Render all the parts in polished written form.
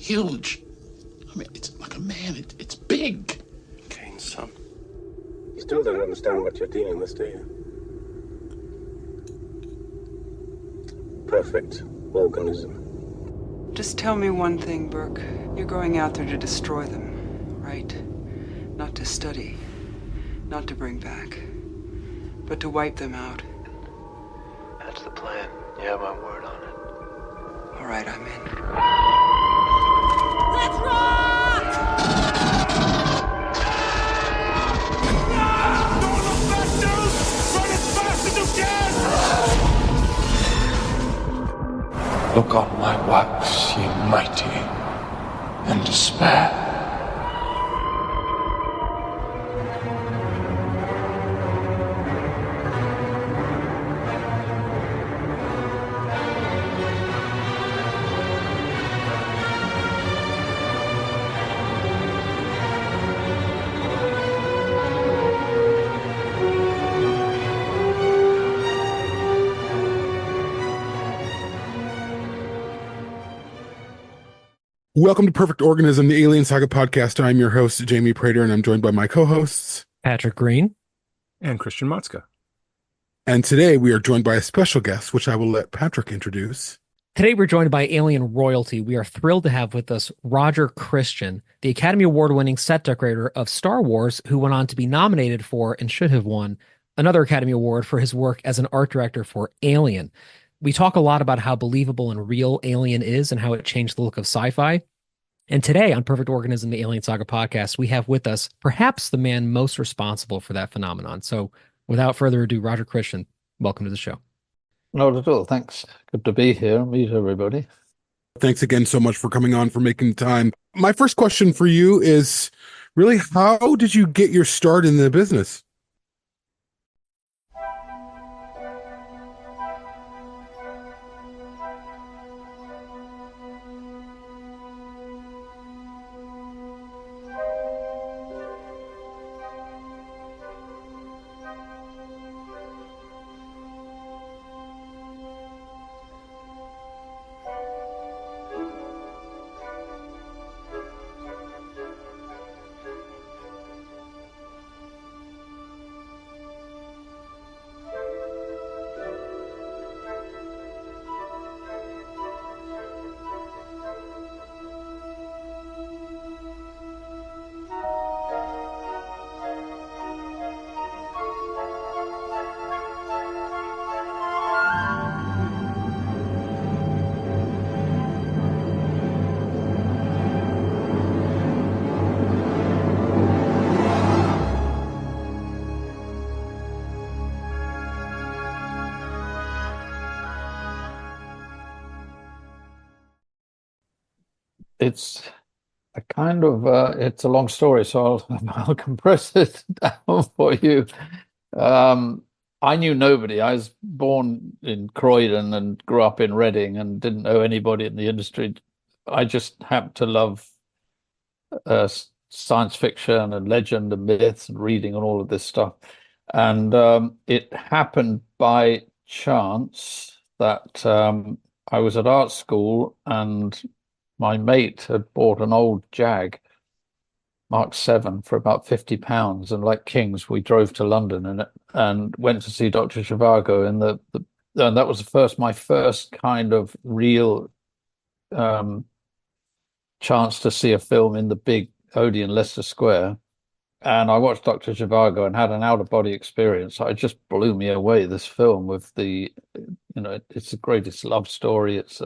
huge. I mean, it's like a man. It's big. Kane's son. You still don't understand what you're dealing with, do you? Perfect organism. Just tell me one thing, Burke. You're going out there to destroy them, right? Not to study, not to bring back, but to wipe them out. That's the plan. You have my word on it. All right, I'm in. Let's rock! Don't look back, dude! Run as fast as you can! Look on my works, ye mighty, and despair. Welcome to Perfect Organism, the Alien Saga podcast. I'm your host, Jaime Prater, and I'm joined by my co-hosts, Patrick Green and Christian Motzka. And today we are joined by a special guest, which I will let Patrick introduce. Today we're joined by Alien Royalty. We are thrilled to have with us Roger Christian, the Academy Award-winning set decorator of Star Wars, who went on to be nominated for and should have won another Academy Award for his work as an art director for Alien. We talk a lot about how believable and real Alien is and how it changed the look of sci-fi. And today on Perfect Organism, the Alien Saga podcast, we have with us perhaps the man most responsible for that phenomenon. So without further ado, Roger Christian, welcome to the show. Not at all. Thanks. Good to be here and meet everybody. Thanks again so much for coming on, for making the time. My first question for you is really, how did you get your start in the business? It's a kind of it's a long story, so I'll compress it down for you. I knew nobody. I was born in Croydon and grew up in Reading and didn't know anybody in the industry. I just happened to love science fiction and legend and myths and reading and all of this stuff. And it happened by chance that I was at art school and my mate had bought an old Jag Mark 7 for about £50, and like kings, we drove to London and went to see Dr. Zhivago. And that was my first kind of real chance to see a film in the big Odeon Leicester Square. And I watched Dr. Zhivago and had an out-of-body experience. It just blew me away, this film, with it's the greatest love story. It's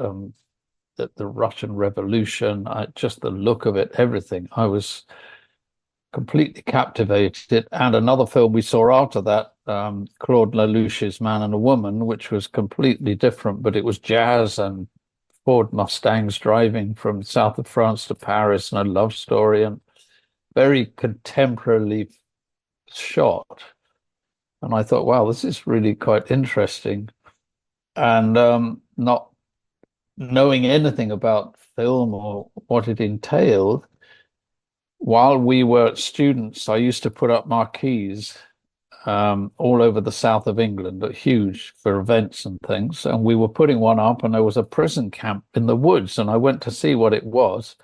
the Russian Revolution, just the look of it, everything. I was completely captivated. And another film we saw after that, Claude Lelouch's Man and a Woman, which was completely different, but it was jazz and Ford Mustangs driving from south of France to Paris, and a love story, and very contemporarily shot. And I thought, wow, this is really quite interesting. And not knowing anything about film or what it entailed, while we were students, I used to put up marquees all over the south of England, huge for events and things. And we were putting one up, and there was a prison camp in the woods, and I went to see what it was.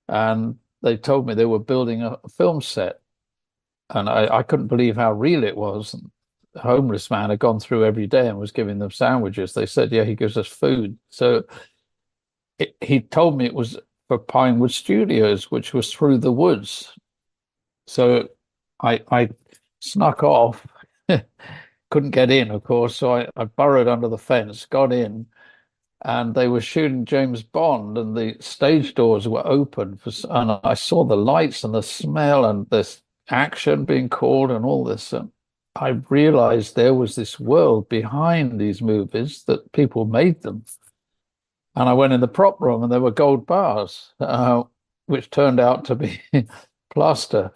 And they told me they were building a film set. And I couldn't believe how real it was. The homeless man had gone through every day and was giving them sandwiches. They said, yeah, he gives us food. So he told me it was for Pinewood Studios, which was through the woods. So I snuck off, couldn't get in, of course. So I burrowed under the fence, got in, and they were shooting James Bond, and the stage doors were open. And I saw the lights and the smell and this action being called and all this. And I realized there was this world behind these movies that people made them. And I went in the prop room, and there were gold bars, which turned out to be plaster.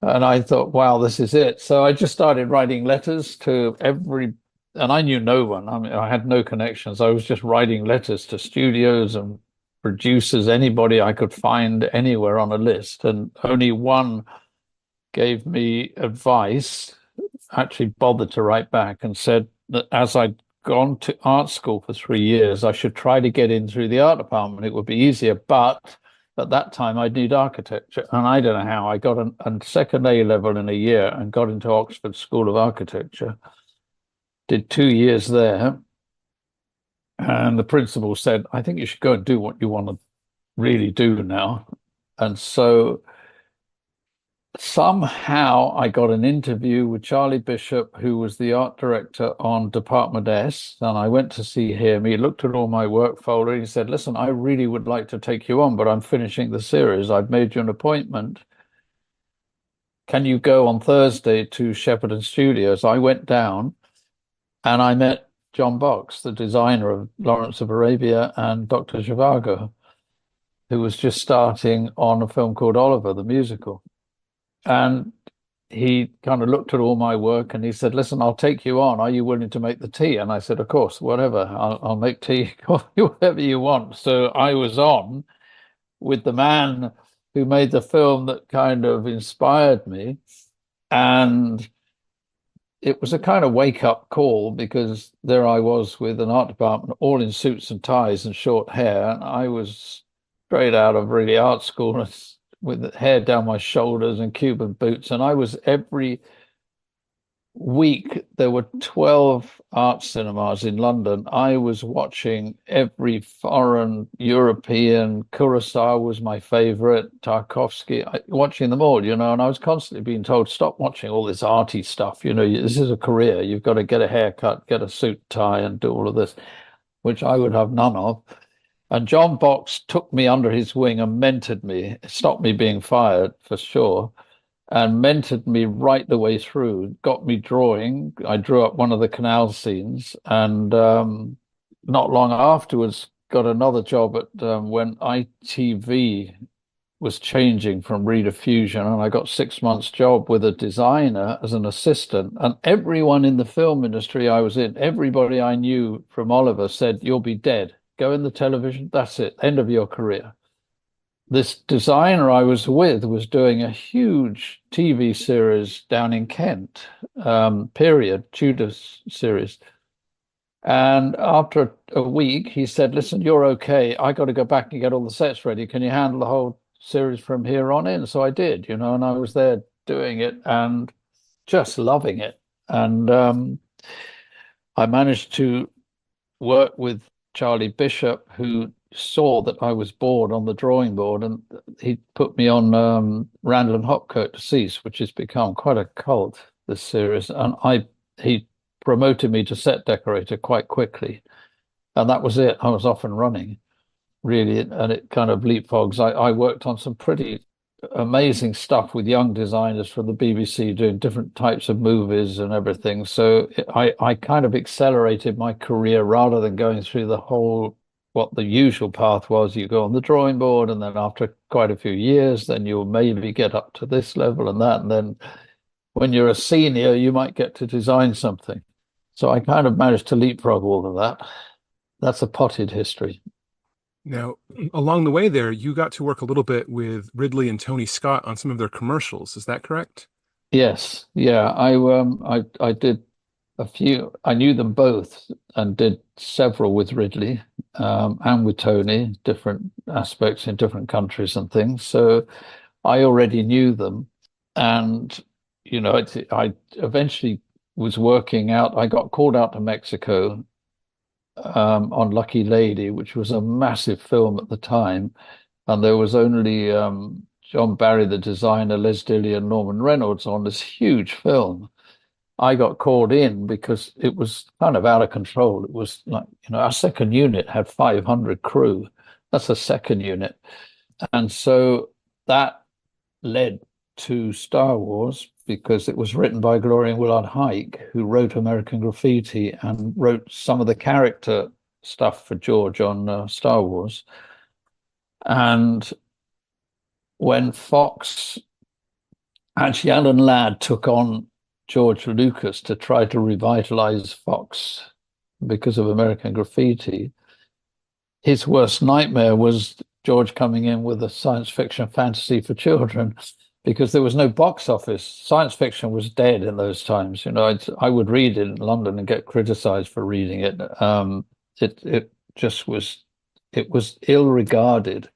And I thought, wow, this is it. So I just started writing letters to every, and I knew no one. I mean, I had no connections. I was just writing letters to studios and producers, anybody I could find anywhere on a list. And only one gave me advice, actually bothered to write back, and said that as I'd gone to art school for 3 years, I should try to get in through the art department. It would be easier, but at that time I'd need architecture. And I don't know how. I got a second A level in a year and got into Oxford School of Architecture. Did 2 years there. And the principal said, I think you should go and do what you want to really do now. And so somehow I got an interview with Charlie Bishop, who was the art director on Department S, and I went to see him. He looked at all my work folder. He said, listen, I really would like to take you on, but I'm finishing the series. I've made you an appointment. Can you go on Thursday to Shepperton Studios? I went down and I met John Box, the designer of Lawrence of Arabia and Dr. Zhivago, who was just starting on a film called Oliver, the musical. And he kind of looked at all my work and he said, listen, I'll take you on. Are you willing to make the tea? And I said, of course, whatever. I'll make tea, coffee, whatever you want. So I was on with the man who made the film that kind of inspired me. And it was a kind of wake-up call, because there I was with an art department all in suits and ties and short hair. And I was straight out of really art school with hair down my shoulders and Cuban boots. And I was every week, there were 12 art cinemas in London. I was watching every foreign, European, Kurosawa was my favorite, Tarkovsky, watching them all, and I was constantly being told, stop watching all this arty stuff. This is a career. You've got to get a haircut, get a suit, tie, and do all of this, which I would have none of. And John Box took me under his wing and mentored me, stopped me being fired for sure, and mentored me right the way through, got me drawing. I drew up one of the canal scenes, and not long afterwards got another job at when ITV was changing from Reader Fusion, and I got 6 months job with a designer as an assistant. And everyone in the film industry I was in, everybody I knew from Oliver said, you'll be dead. Go in the television, that's it, end of your career. This designer I was with was doing a huge TV series down in Kent, period, Tudor series. And after a week, he said, listen, you're okay. I got to go back and get all the sets ready. Can you handle the whole series from here on in? So I did, and I was there doing it and just loving it. And I managed to work with Charlie Bishop, who saw that I was bored on the drawing board, and he put me on Randall and Hopkirk Deceased, which has become quite a cult, this series. And he promoted me to set decorator quite quickly. And that was it. I was off and running, really. And it kind of leapfrogs. I worked on some pretty amazing stuff with young designers from the BBC doing different types of movies and everything. So I kind of accelerated my career rather than going through the whole, what the usual path was. You go on the drawing board, and then after quite a few years, then you'll maybe get up to this level and that. And then when you're a senior, you might get to design something. So I kind of managed to leapfrog all of that. That's a potted history. Now, along the way there, you got to work a little bit with Ridley and Tony Scott on some of their commercials. Is that correct? Yes, yeah. I did a few. I knew them both and did several with Ridley, and with Tony, different aspects in different countries and things. So I already knew them, and I eventually was working out. I got called out to Mexico on Lucky Lady, which was a massive film at the time, and there was only John Barry, the designer, Les Dilly, and Norman Reynolds on this huge film. I got called in because it was kind of out of control. It was like, our second unit had 500 crew. That's a second unit. And so that led to Star Wars because it was written by Gloria Willard Huyck, who wrote American Graffiti and wrote some of the character stuff for George on Star Wars. And when Fox, actually, Alan Ladd took on George Lucas to try to revitalize Fox because of American Graffiti, his worst nightmare was George coming in with a science fiction fantasy for children because there was no box office. Science fiction was dead in those times. I would read it in London and get criticized for reading it. It just was, it was ill regarded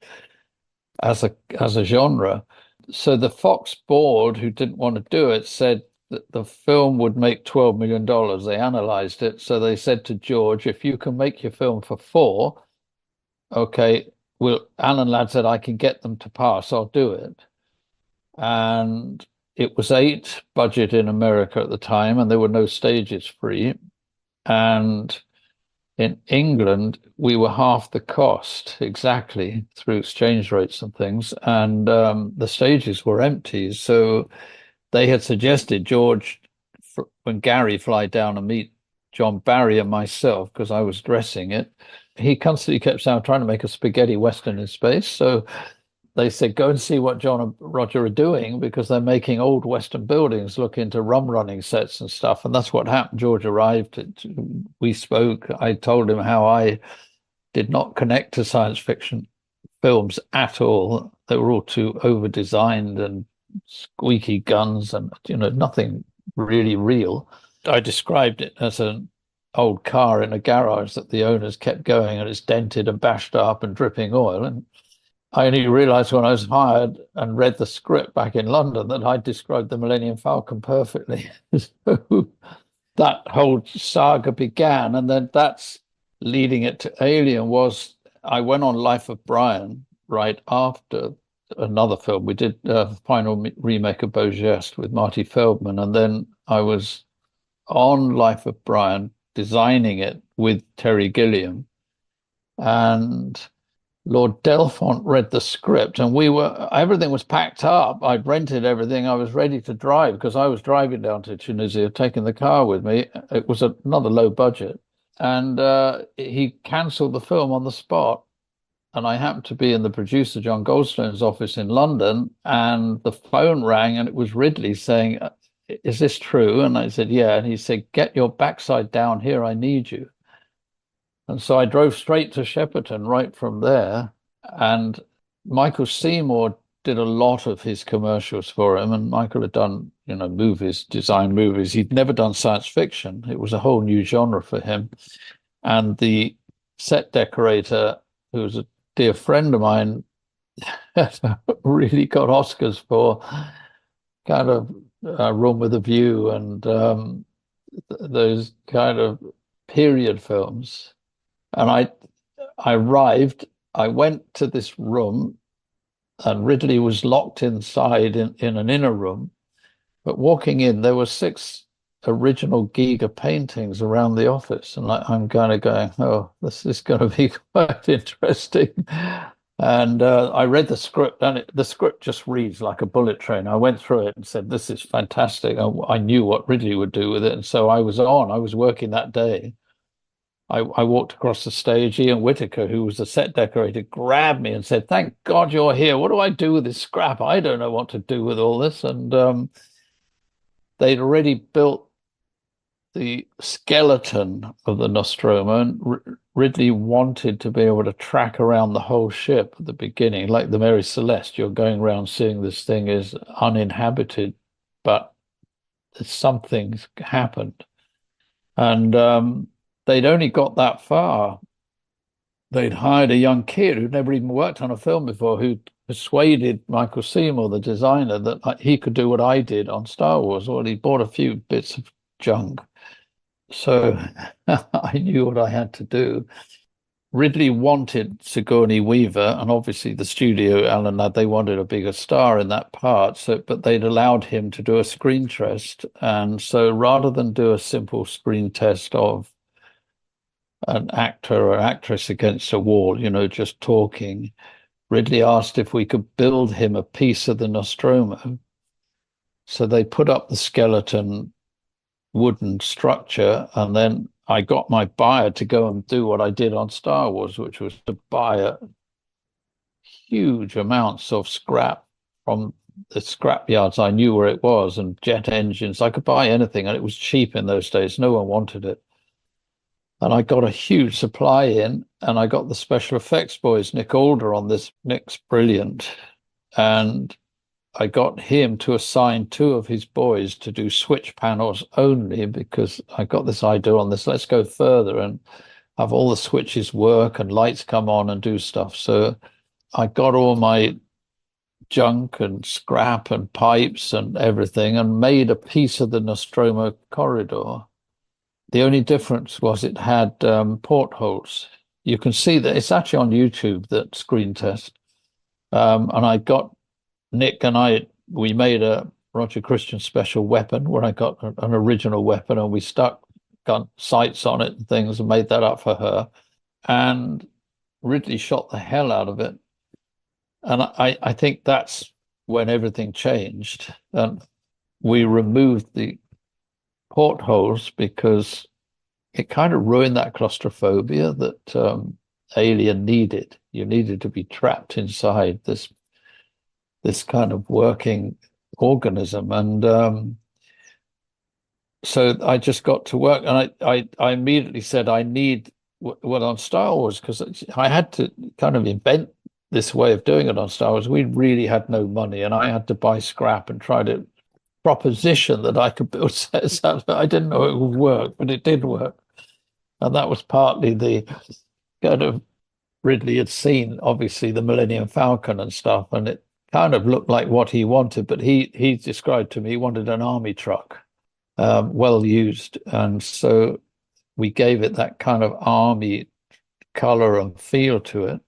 as a genre. So the Fox board, who didn't want to do it, said that the film would make $12 million. They analyzed it. So they said to George, if you can make your film for four, okay, well, Alan Ladd said, I can get them to pass, I'll do it. And it was 8 budget in America at the time, and there were no stages free. And in England, we were half the cost exactly through exchange rates and things, and the stages were empty. So they had suggested George, when Gary fly down and meet John Barry and myself, because I was dressing it, he constantly kept saying, I'm trying to make a spaghetti Western in space. So they said, go and see what John and Roger are doing because they're making old Western buildings look into rum running sets and stuff. And that's what happened. George arrived. We spoke. I told him how I did not connect to science fiction films at all. They were all too over designed and squeaky guns and, nothing really real. I described it as an old car in a garage that the owners kept going and it's dented and bashed up and dripping oil. And I only realized when I was hired and read the script back in London that I described the Millennium Falcon perfectly. So that whole saga began. And then that's leading it to Alien was I went on Life of Brian right after another film. We did a final remake of Beau Geste with Marty Feldman. And then I was on Life of Brian designing it with Terry Gilliam. And Lord Delfont read the script and everything was packed up. I'd rented everything. I was ready to drive because I was driving down to Tunisia, taking the car with me. It was another low budget. And he cancelled the film on the spot. And I happened to be in the producer, John Goldstone's office in London, and the phone rang and it was Ridley saying, is this true? And I said, yeah. And he said, get your backside down here. I need you. And so I drove straight to Shepperton right from there. And Michael Seymour did a lot of his commercials for him. And Michael had done, movies, design movies. He'd never done science fiction. It was a whole new genre for him. And the set decorator, who was a dear friend of mine, really got Oscars for kind of Room with a View and those kind of period films. And I arrived, I went to this room and Ridley was locked inside in an inner room. But walking in, there were 6 original Giger paintings around the office. And I'm kind of going, oh, this is going to be quite interesting. And I read the script and the script just reads like a bullet train. I went through it and said, this is fantastic. I knew what Ridley would do with it. And so I was working that day. I walked across the stage. Ian Whitaker, who was the set decorator, grabbed me and said, thank God you're here. What do I do with this scrap? I don't know what to do with all this. And they'd already built the skeleton of the Nostromo, and Ridley wanted to be able to track around the whole ship at the beginning, like the Mary Celeste. You're going around seeing this thing is uninhabited, but something's happened. And they'd only got that far. They'd hired a young kid who'd never even worked on a film before, who persuaded Michael Seymour, the designer, that he could do what I did on Star Wars. Well, he bought a few bits of junk. So I knew what I had to do. Ridley wanted Sigourney Weaver, and obviously the studio, Alan Ladd, they wanted a bigger star in that part. But they'd allowed him to do a screen test, and so rather than do a simple screen test of an actor or actress against a wall, just talking, Ridley asked if we could build him a piece of the Nostromo. So they put up the skeleton wooden structure, and then I got my buyer to go and do what I did on Star Wars, which was to buy huge amounts of scrap from the scrap yards. I knew where it was, and jet engines. I could buy anything, and it was cheap in those days. No one wanted it. And I got a huge supply in, and I got the special effects boys, Nick Alder, on this. Nick's brilliant. And I got him to assign 2 of his boys to do switch panels only, because I got this idea on this. Let's go further and have all the switches work and lights come on and do stuff. So I got all my junk and scrap and pipes and everything and made a piece of the Nostromo corridor. The only difference was it had portholes. You can see that it's actually on YouTube, that screen test. And I got Nick and we made a Roger Christian special weapon where I got an original weapon, and we stuck gun sights on it and things and made that up for her. And Ridley shot the hell out of it. And I think that's when everything changed. And we removed the portholes because it kind of ruined that claustrophobia that Alien needed. You needed to be trapped inside this kind of working organism. And so I just got to work, and I immediately said, I need well on Star Wars, because I had to kind of invent this way of doing it on Star Wars. We really had no money, and I had to buy scrap and try to proposition that I could build sets out. I didn't know it would work, but it did work. And that was partly the kind of Ridley had seen, obviously, the Millennium Falcon and stuff, and it kind of looked like what he wanted, but he described to me he wanted an army truck, well used. And so we gave it that kind of army color and feel to it.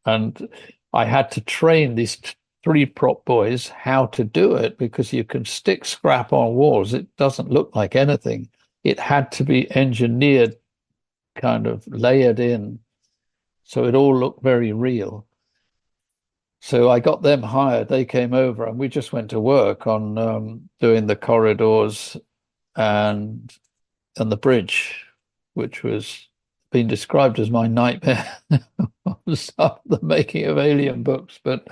And I had to train these 3 prop boys how to do it, because you can stick scrap on walls. It doesn't look like anything. It had to be engineered, kind of layered in, so it all looked very real. So I got them hired. They came over, and we just went to work on doing the corridors and the bridge, which was been described as my nightmare of the making of Alien books, but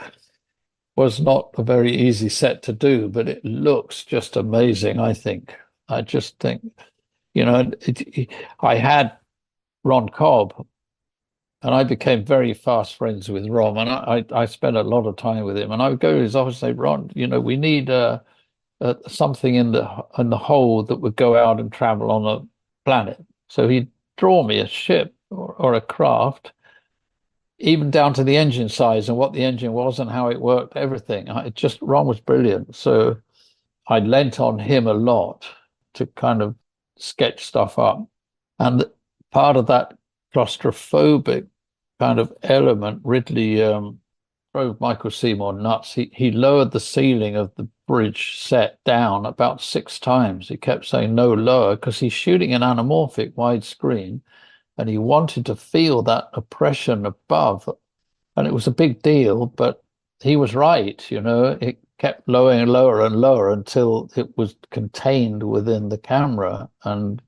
was not a very easy set to do. But it looks just amazing, I think. I just think, I had Ron Cobb, and I became very fast friends with Ron, and I spent a lot of time with him. And I would go to his office and say, Ron, we need something in the hole that would go out and travel on a planet. So he'd draw me a ship or a craft, even down to the engine size and what the engine was and how it worked, everything. Ron was brilliant. So I lent on him a lot to kind of sketch stuff up. And part of that claustrophobic kind of element, Ridley drove Michael Seymour nuts. He lowered the ceiling of the bridge set down about 6 times. He kept saying no lower, because he's shooting an anamorphic widescreen, and he wanted to feel that oppression above. And it was a big deal, but he was right. It kept lowering and lower and lower until it was contained within the camera and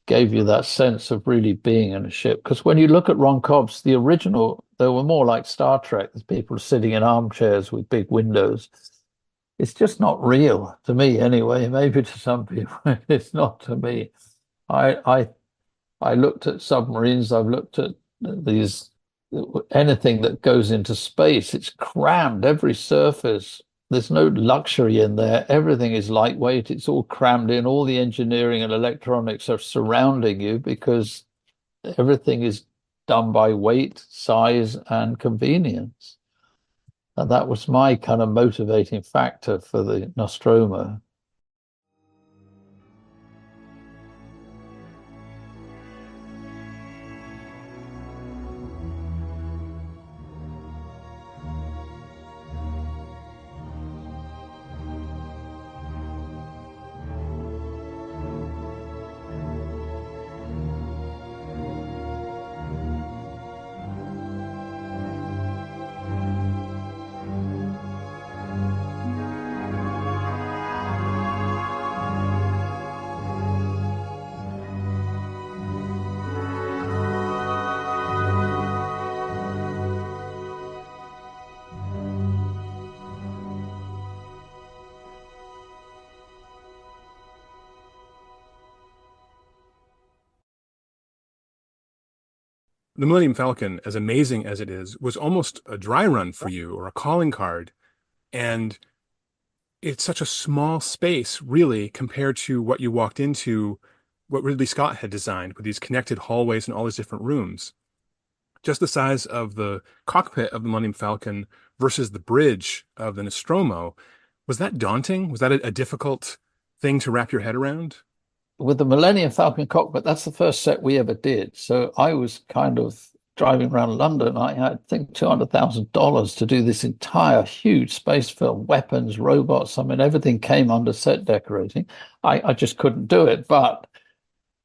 gave you that sense of really being in a ship. Because when you look at Ron Cobb's, the original, they were more like Star Trek. There's people sitting in armchairs with big windows. It's just not real to me, anyway. Maybe to some people, it's not to me. I looked at submarines. I've looked at anything that goes into space. It's crammed. Every surface There's no luxury in there. Everything is lightweight. It's all crammed in. All the engineering and electronics are surrounding you because everything is done by weight, size, and convenience. And that was my kind of motivating factor for the Nostromo. The Millennium Falcon, as amazing as it is, was almost a dry run for you or a calling card. And it's such a small space, really, compared to what you walked into, what Ridley Scott had designed with these connected hallways and all these different rooms. Just the size of the cockpit of the Millennium Falcon versus the bridge of the Nostromo. Was that daunting? Was that a difficult thing to wrap your head around? With the Millennium Falcon cockpit, that's the first set we ever did. So I was kind of driving around London. I had, I think, $200,000 to do this entire huge space film, weapons, robots. I mean, everything came under set decorating. I just couldn't do it, but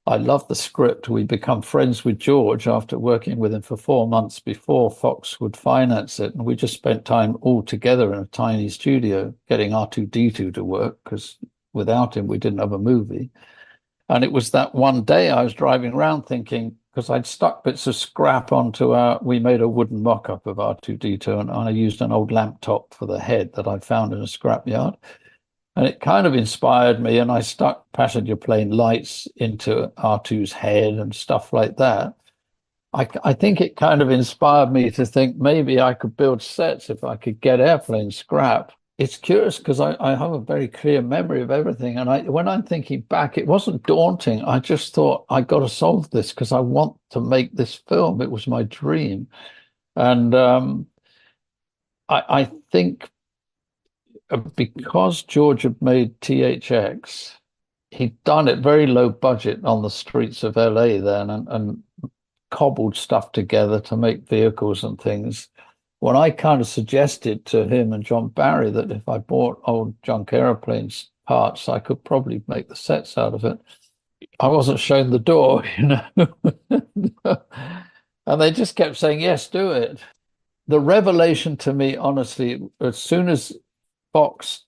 I loved the script. We become friends with George after working with him for 4 months before Fox would finance it. And we just spent time all together in a tiny studio getting R2-D2 to work, because without him, we didn't have a movie. And it was that one day I was driving around thinking, because I'd stuck bits of scrap onto we made a wooden mock-up of R2-D2, and I used an old lamp top for the head that I found in a scrapyard. And it kind of inspired me, and I stuck passenger plane lights into R2's head and stuff like that. I think it kind of inspired me to think maybe I could build sets if I could get airplane scrap. It's curious because I have a very clear memory of everything. And when I'm thinking back, it wasn't daunting. I just thought, I got to solve this because I want to make this film. It was my dream. And I think because George had made THX, he'd done it very low budget on the streets of LA then and cobbled stuff together to make vehicles and things. When I kind of suggested to him and John Barry that if I bought old junk airplanes parts, I could probably make the sets out of it, I wasn't shown the door, you know. And they just kept saying, yes, do it. The revelation to me, honestly, as soon as Fox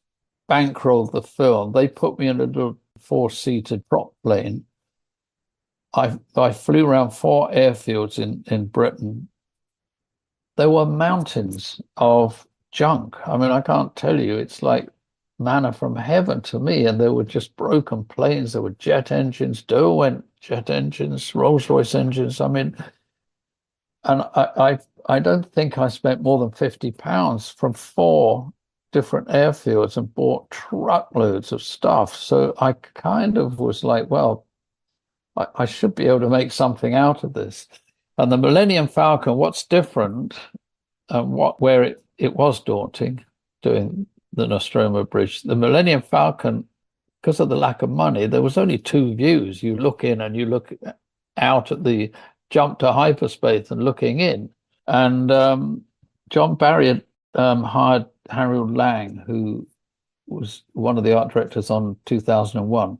bankrolled the film, they put me in a little 4-seated prop plane. I flew around 4 airfields in Britain. There were mountains of junk. I mean, I can't tell you, it's like manna from heaven to me. And there were just broken planes. There were jet engines, Derwent jet engines, Rolls-Royce engines. I mean, and I don't think I spent more than £50 from 4 different airfields and bought truckloads of stuff. So I kind of was like, well, I should be able to make something out of this. And the Millennium Falcon, what's different, and where it was daunting doing the Nostromo Bridge, the Millennium Falcon, because of the lack of money, there was only 2 views. You look in and you look out at the jump to hyperspace and looking in. And John Barry had hired Harold Lang, who was one of the art directors on 2001.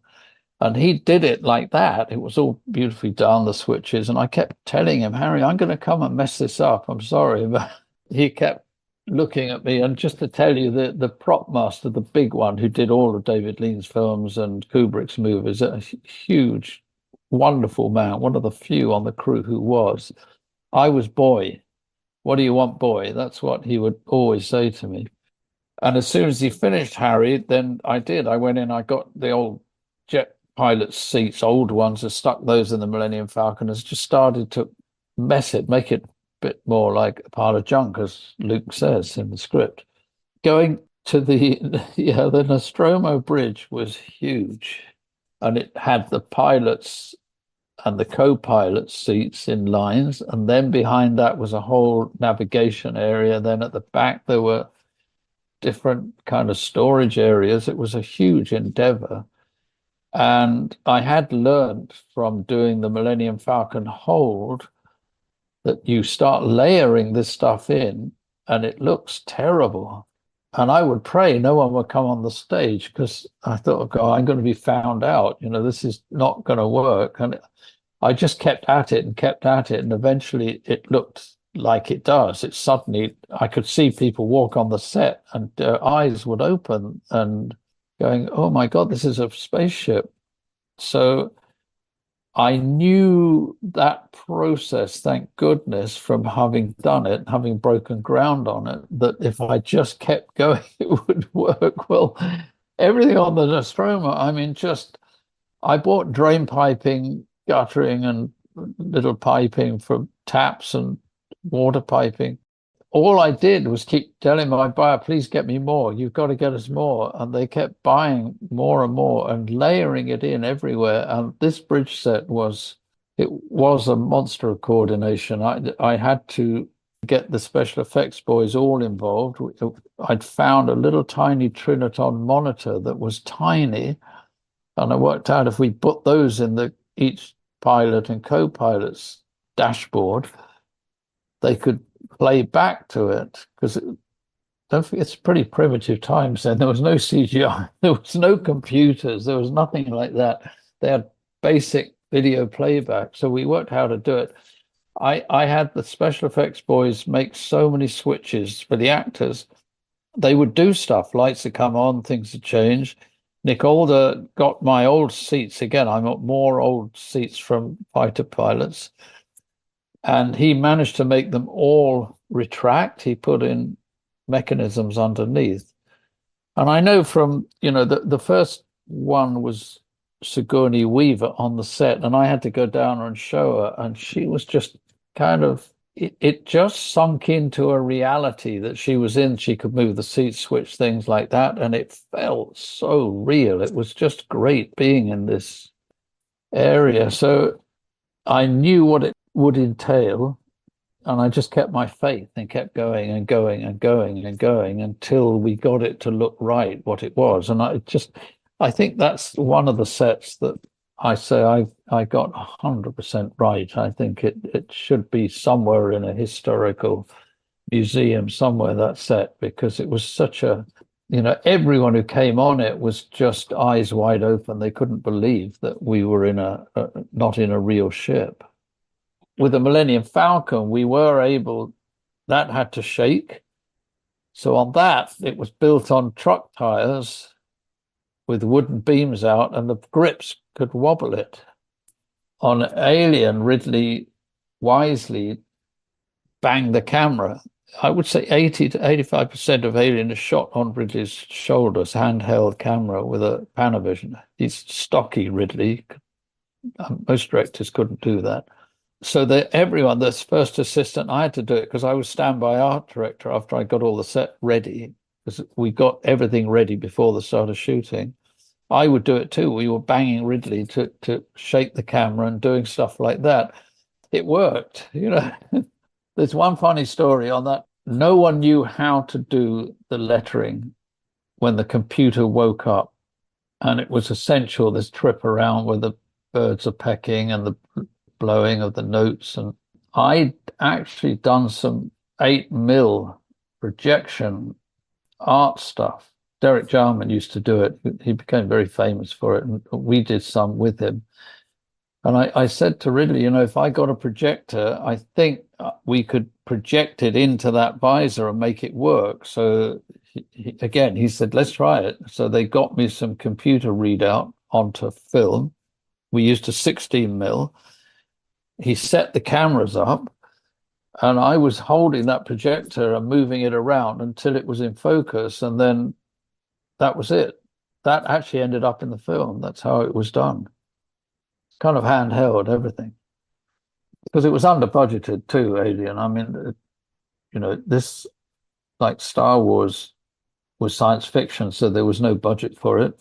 And he did it like that. It was all beautifully done, the switches. And I kept telling him, Harry, I'm going to come and mess this up. I'm sorry. But he kept looking at me. And just to tell you, the prop master, the big one who did all of David Lean's films and Kubrick's movies, a huge, wonderful man, one of the few on the crew who was. I was boy. What do you want, boy? That's what he would always say to me. And as soon as he finished Harry, then I did. I went in, I got the old jet pilot seats, old ones, and stuck those in the Millennium Falcon, has just started to mess it, make it a bit more like a pile of junk, as Luke says in the script. Going to the yeah, the Nostromo bridge was huge, and it had the pilots and the co-pilot seats in lines, and then behind that was a whole navigation area. Then at the back there were different kind of storage areas. It was a huge endeavor. And I had learned from doing the Millennium Falcon hold that you start layering this stuff in and it looks terrible. And I would pray no one would come on the stage because I thought, God, I'm going to be found out. This is not going to work. And I just kept at it and kept at it. And eventually it looked like it does. It suddenly, I could see people walk on the set and their eyes would open and going, oh my God, this is a spaceship. So I knew that process, thank goodness, from having done it, having broken ground on it, that if I just kept going, it would work. Well, everything on the Nostromo, I bought drain piping, guttering, and little piping for taps and water piping. All I did was keep telling my buyer, please get me more. You've got to get us more. And they kept buying more and more and layering it in everywhere. And this bridge set was a monster of coordination. I had to get the special effects boys all involved. I'd found a little tiny Triniton monitor that was tiny. And I worked out if we put those in each pilot and co-pilot's dashboard, they could play back to it, because don't forget, it's pretty primitive times then. There was no CGI, there was no computers, there was nothing like that. They had basic video playback. So we worked how to do it. I had the special effects boys make so many switches for the actors. They would do stuff, lights would come on, things would change. Nick Alder got my old seats again. I got more old seats from fighter pilots. And he managed to make them all retract. He put in mechanisms underneath. And I know from, the first one was Sigourney Weaver on the set, and I had to go down and show her, and she was just kind of, it just sunk into a reality that she was in. She could move the seat, switch, things like that, and it felt so real. It was just great being in this area. So I knew what it would entail, and I just kept my faith and kept going and going and going and going until we got it to look right, what it was. And I think that's one of the sets that I say I got 100% right. I think it should be somewhere in a historical museum somewhere, that set, because it was such a, everyone who came on it was just eyes wide open. They couldn't believe that we were not in a real ship. With the Millennium Falcon, we were able, that had to shake. So on that, it was built on truck tires with wooden beams out, and the grips could wobble it. On Alien, Ridley wisely banged the camera. I would say 80 to 85% of Alien is shot on Ridley's shoulders, handheld camera with a Panavision. He's stocky, Ridley. Most directors couldn't do that. So everyone, this first assistant, I had to do it because I was standby art director after I got all the set ready, because we got everything ready before the start of shooting. I would do it too. We were banging Ridley to shake the camera and doing stuff like that. It worked, There's one funny story on that. No one knew how to do the lettering when the computer woke up, and it was essential, this trip around where the birds are pecking and the blowing of the notes. And I'd actually done some 8mm projection art stuff. Derek Jarman used to do it. He became very famous for it, and we did some with him. And I said to Ridley, if I got a projector, I think we could project it into that visor and make it work. So he said, let's try it. So they got me some computer readout onto film. We used a 16mm. He set the cameras up, and I was holding that projector and moving it around until it was in focus. And then that was it. That actually ended up in the film. That's how it was done. Kind of handheld, everything. Because it was under budgeted too, Alien. I mean, this, like Star Wars, was science fiction, so there was no budget for it.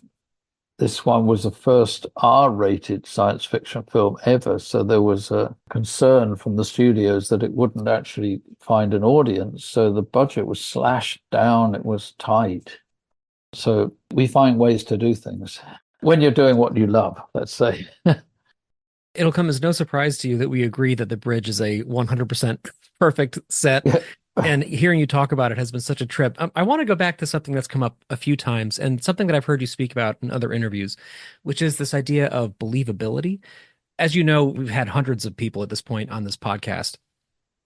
This one was the first R-rated science fiction film ever, so there was a concern from the studios that it wouldn't actually find an audience, so the budget was slashed down, it was tight. So we find ways to do things when you're doing what you love, let's say. It'll come as no surprise to you that we agree that the bridge is a 100% perfect set. And hearing you talk about it has been such a trip. I want to go back to something that's come up a few times and something that I've heard you speak about in other interviews, which is this idea of believability. As you know, we've had hundreds of people at this point on this podcast.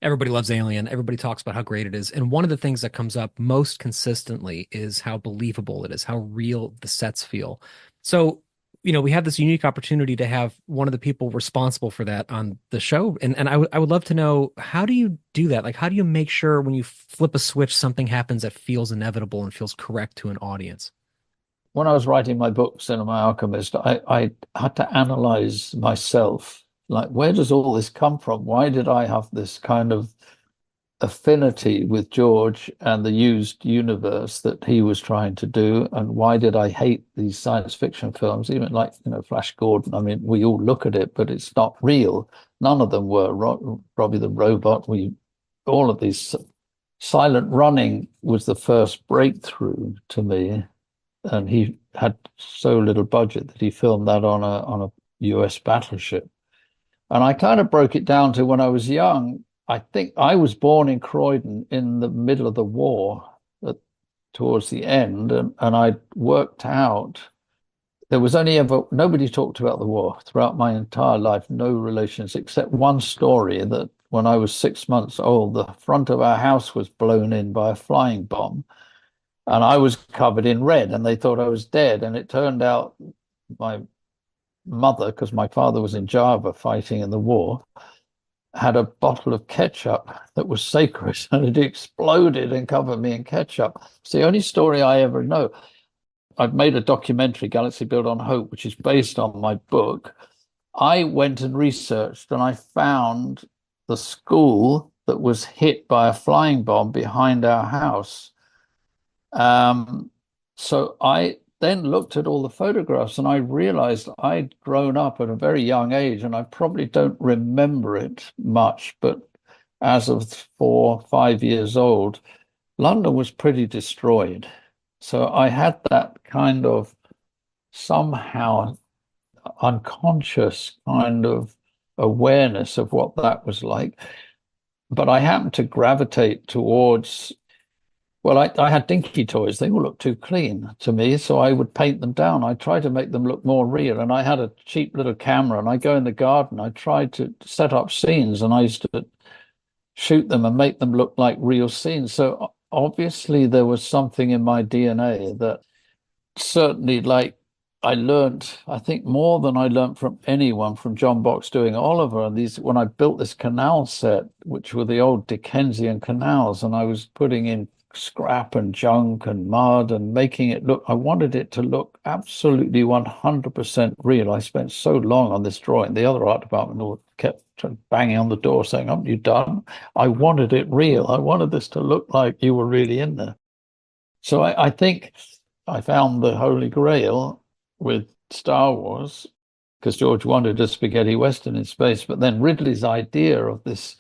Everybody loves Alien. Everybody talks about how great it is. And one of the things that comes up most consistently is how believable it is, how real the sets feel. So, we have this unique opportunity to have one of the people responsible for that on the show. And I would love to know, how do you do that? Like, how do you make sure when you flip a switch, something happens that feels inevitable and feels correct to an audience? When I was writing my book, Cinema Alchemist, I had to analyze myself. Like, where does all this come from? Why did I have this kind of affinity with George and the used universe that he was trying to do? And why did I hate these science fiction films, even like, Flash Gordon? I mean, we all look at it, but it's not real. None of them were. Robbie the Robot, all of these. Silent Running was the first breakthrough to me. And he had so little budget that he filmed that on a US battleship. And I kind of broke it down to when I was young. I think I was born in Croydon in the middle of the war, towards the end, and I worked out there was nobody talked about the war throughout my entire life, no relations, except one story that when I was 6 months old, the front of our house was blown in by a flying bomb, and I was covered in red, and they thought I was dead. And it turned out my mother, because my father was in Java fighting in the war, had a bottle of ketchup that was sacred, and it exploded and covered me in ketchup. It's the only story I ever know. I've made a documentary, Galaxy Built on Hope, which is based on my book. I went and researched, and I found the school that was hit by a flying bomb behind our house. So I then looked at all the photographs, and I realized I'd grown up at a very young age, and I probably don't remember it much, but as of 4, 5 years old, London was pretty destroyed. So I had that kind of somehow unconscious kind of awareness of what that was like. But I happened to gravitate towards, well, I had dinky toys. They all looked too clean to me, so I would paint them down. I tried to make them look more real. And I had a cheap little camera, and I go in the garden. I tried to set up scenes, and I used to shoot them and make them look like real scenes. So obviously there was something in my DNA that certainly, like, I learned, I think, more than I learned from anyone, from John Box doing Oliver. And when I built this canal set, which were the old Dickensian canals, and I was putting in scrap and junk and mud and making it look, I wanted it to look absolutely 100% real. I spent so long on this drawing. The other art department kept banging on the door saying, "Aren't you done?" I wanted it real. I wanted this to look like you were really in there. So I think I found the Holy Grail with Star Wars, because George wanted a spaghetti Western in space, but then Ridley's idea of this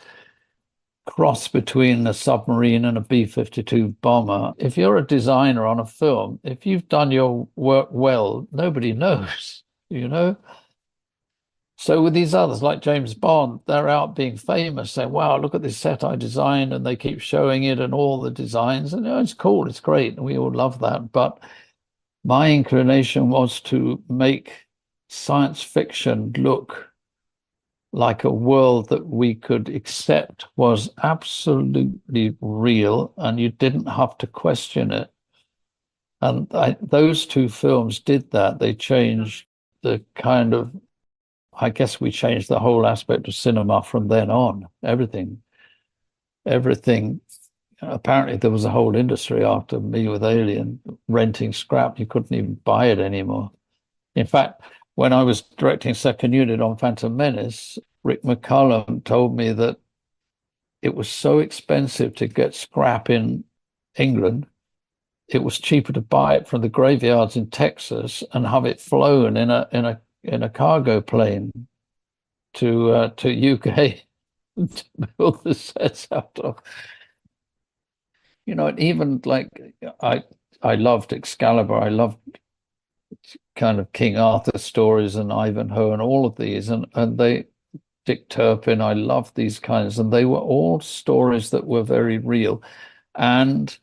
cross between a submarine and a B-52 bomber. If you're a designer on a film, if you've done your work well, nobody knows, So with these others, like James Bond, they're out being famous, saying, "Wow, look at this set I designed," and they keep showing it and all the designs, and it's cool, it's great, and we all love that. But my inclination was to make science fiction look like a world that we could accept was absolutely real, and you didn't have to question it. And those two films did that. They changed the kind of, I guess we changed the whole aspect of cinema from then on. Everything. Apparently there was a whole industry after me with Alien, renting scrap. You couldn't even buy it anymore. In fact, when I was directing second unit on Phantom Menace, Rick McCullum told me that it was so expensive to get scrap in England it was cheaper to buy it from the graveyards in Texas and have it flown in a cargo plane to UK to build the sets out of. And even like I loved Excalibur. I loved kind of King Arthur stories and Ivanhoe and all of these, and they Dick Turpin. I loved these kinds, and they were all stories that were very real. And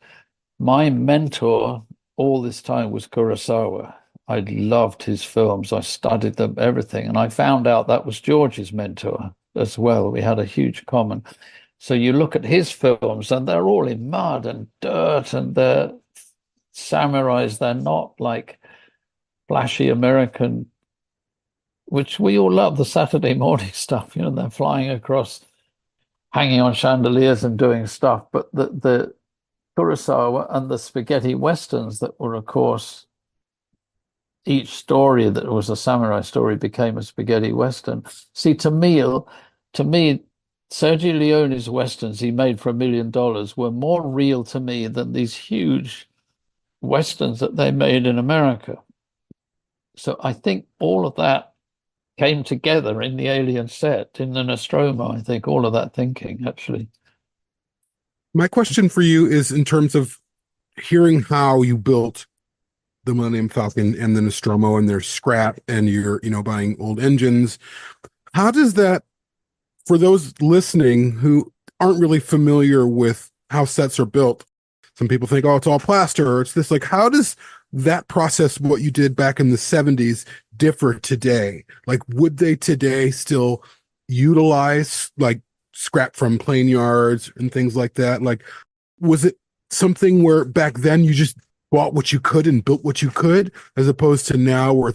my mentor all this time was Kurosawa. I loved his films. I studied them, everything. And I found out that was George's mentor as well. We had a huge common. So you look at his films and they're all in mud and dirt, and they're samurais. They're not like flashy American, which we all love, the Saturday morning stuff. They're flying across, hanging on chandeliers and doing stuff. But the Kurosawa and the spaghetti westerns that were, of course, each story that was a samurai story became a spaghetti western. See, to me, Sergio Leone's westerns he made for $1 million were more real to me than these huge westerns that they made in America. So I think all of that came together in the Alien set, in the Nostromo. I think all of that thinking, actually. My question for you is in terms of hearing how you built the Millennium Falcon and the Nostromo, and their scrap, and you're, buying old engines. How does that, for those listening who aren't really familiar with how sets are built, some people think, oh, it's all plaster, or it's this, like, how does that process, what you did back in the 70s, differ today? Like, would they today still utilize like scrap from plane yards and things like that? Like, was it something where back then you just bought what you could and built what you could, as opposed to now where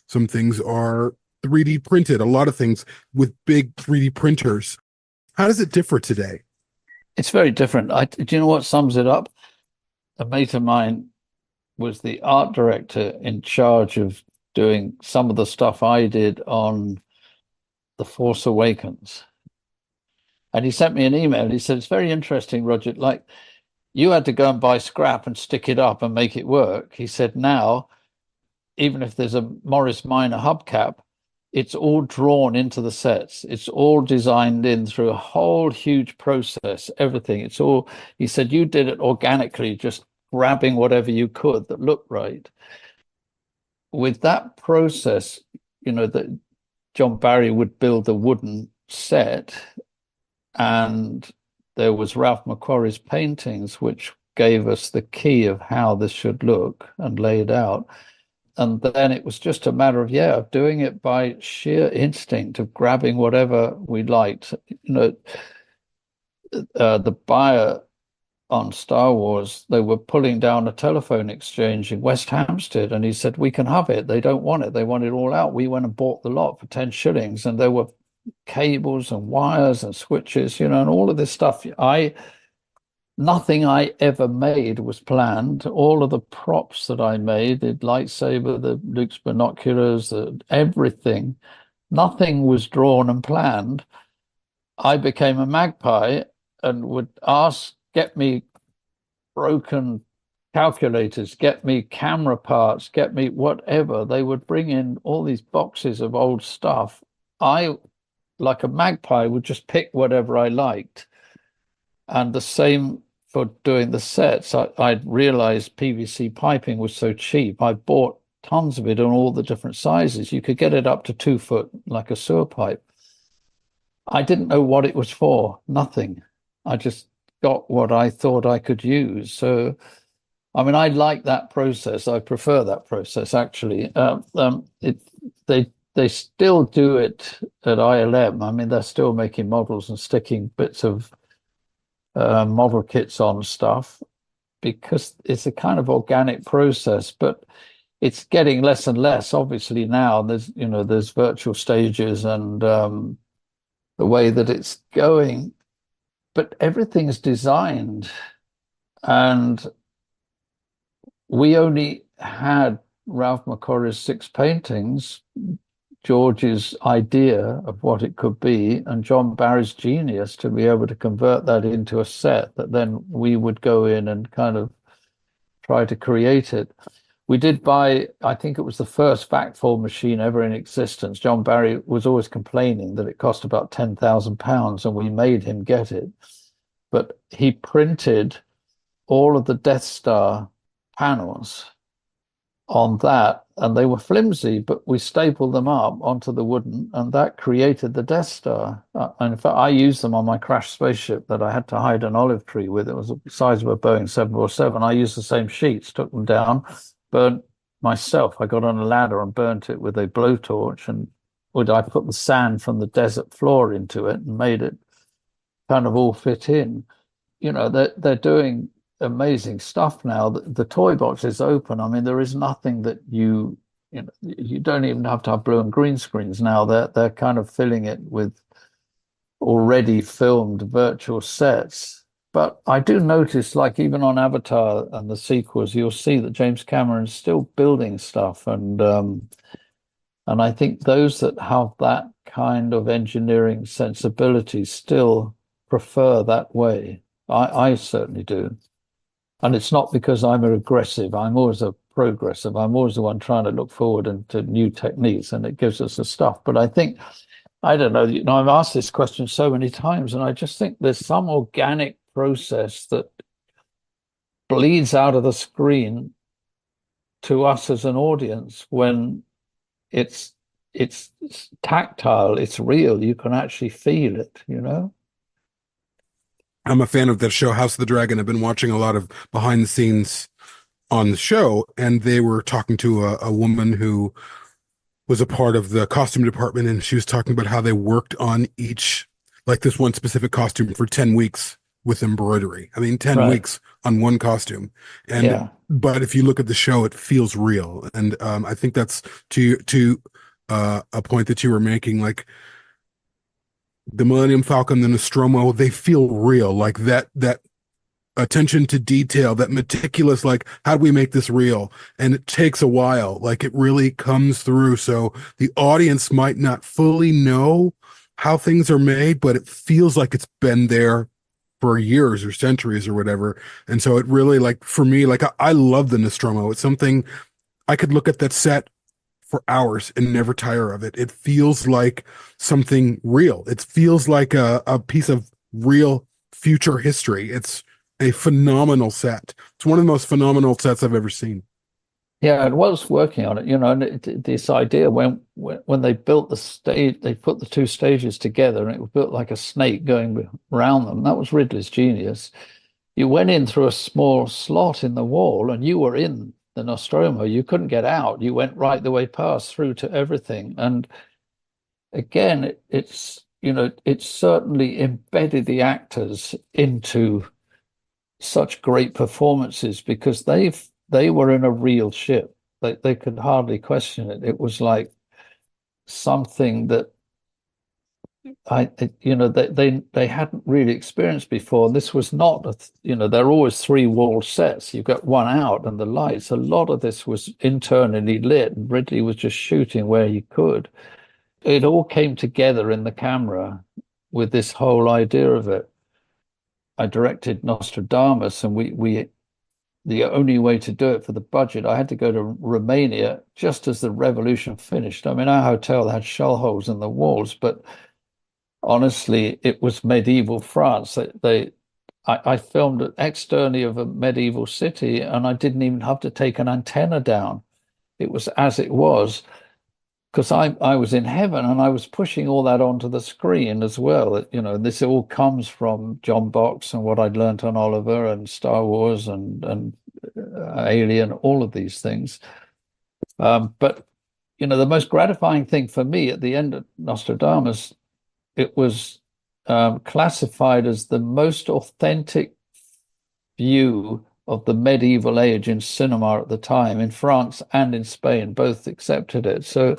some things are 3D printed, a lot of things with big 3D printers? How does it differ today? It's very different. Do you know what sums it up? A mate of mine was the art director in charge of doing some of the stuff I did on The Force Awakens. And he sent me an email and he said, it's very interesting, Roger, like you had to go and buy scrap and stick it up and make it work. He said, now, even if there's a Morris Minor hubcap, it's all drawn into the sets. It's all designed in through a whole huge process, everything. It's all, he said, you did it organically, just grabbing whatever you could that looked right. With that process, that John Barry would build a wooden set, and there was Ralph McQuarrie's paintings, which gave us the key of how this should look and laid out. And then it was just a matter of doing it by sheer instinct of grabbing whatever we liked. The buyer on Star Wars, they were pulling down a telephone exchange in West Hampstead, and he said, we can have it. They don't want it. They want it all out. We went and bought the lot for 10 shillings, and there were cables and wires and switches, and all of this stuff. Nothing I ever made was planned. All of the props that I made, the lightsaber, the Luke's binoculars, everything, nothing was drawn and planned. I became a magpie and would ask, get me broken calculators, get me camera parts, get me whatever. They would bring in all these boxes of old stuff. I, like a magpie, would just pick whatever I liked. And the same for doing the sets. I'd realized PVC piping was so cheap. I bought tons of it in all the different sizes. You could get it up to 2 foot, like a sewer pipe. I didn't know what it was for, nothing. I just got what I thought I could use. So, I mean, I like that process. I prefer that process, actually. They still do it at ILM. I mean, they're still making models and sticking bits of model kits on stuff, because it's a kind of organic process, but it's getting less and less. Obviously now there's virtual stages and the way that it's going, but everything's designed, and we only had Ralph McQuarrie's 6 paintings, George's idea of what it could be, and John Barry's genius to be able to convert that into a set that then we would go in and kind of try to create it. We did buy, I think it was the first backfold machine ever in existence. John Barry was always complaining that it cost about £10,000, and we made him get it. But he printed all of the Death Star panels on that, and they were flimsy, but we stapled them up onto the wooden, and that created the Death Star. And in fact, I used them on my crashed spaceship that I had to hide an olive tree with. It was the size of a Boeing 747. I used the same sheets, took them down, burnt myself. I got on a ladder and burnt it with a blowtorch, and I put the sand from the desert floor into it and made it kind of all fit in. They're doing amazing stuff now. The toy box is open. I mean, there is nothing that you don't even have to have blue and green screens now. They're kind of filling it with already filmed virtual sets. But I do notice, like even on Avatar and the sequels, you'll see that James Cameron's still building stuff, and I think those that have that kind of engineering sensibility still prefer that way. I certainly do. And it's not because I'm aggressive. I'm always a progressive. I'm always the one trying to look forward into new techniques, and it gives us the stuff. But I think, I don't know, I've asked this question so many times, and I just think there's some organic process that bleeds out of the screen to us as an audience when it's tactile, it's real. You can actually feel it, I'm a fan of that show, House of the Dragon. I've been watching a lot of behind the scenes on the show, and they were talking to a woman who was a part of the costume department, and she was talking about how they worked on this one specific costume for 10 weeks with embroidery. I mean, 10 weeks on one costume. And but if you look at the show, it feels real. And I think that's to a point that you were making, like the Millennium Falcon, the Nostromo, they feel real, like that attention to detail, that meticulous, like, how do we make this real? And it takes a while, like it really comes through. So the audience might not fully know how things are made, but it feels like it's been there for years or centuries or whatever. And so it really, like, for me, like, I love the Nostromo. It's something I could look at that set for hours and never tire of it. It feels like something real. It feels like a piece of real future history. It's a phenomenal set. It's one of the most phenomenal sets I've ever seen. Yeah, and was working on it, and this idea when they built the stage, they put the two stages together, and it was built like a snake going around them. That was Ridley's genius. You went in through a small slot in the wall, and you were in the Nostromo. You couldn't get out. You went right the way past through to everything. And again, it's certainly embedded the actors into such great performances because they were in a real ship. They could hardly question it. It was like something that they hadn't really experienced before. This was not they're always three wall sets. You've got one out and the lights. A lot of this was internally lit, and Ridley was just shooting where he could. It all came together in the camera with this whole idea of it. I directed Nostradamus, and we the only way to do it for the budget, I had to go to Romania just as the revolution finished. I mean, our hotel had shell holes in the walls, but honestly, it was medieval France. I filmed it externally of a medieval city, and I didn't even have to take an antenna down. It was as it was, because I was in heaven, and I was pushing all that onto the screen as well. This all comes from John Box and what I'd learned on Oliver and Star Wars and Alien, all of these things. But the most gratifying thing for me at the end of Nostradamus, it was classified as the most authentic view of the medieval age in cinema at the time. In France and in Spain, both accepted it. So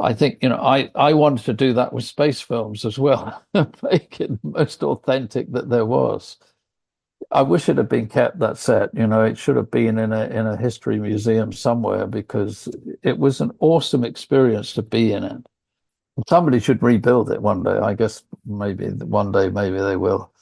I think, I wanted to do that with space films as well, make it the most authentic that there was. I wish it had been kept, that set. It should have been in a history museum somewhere, because it was an awesome experience to be in it. Somebody should rebuild it one day. I guess maybe one day, maybe they will.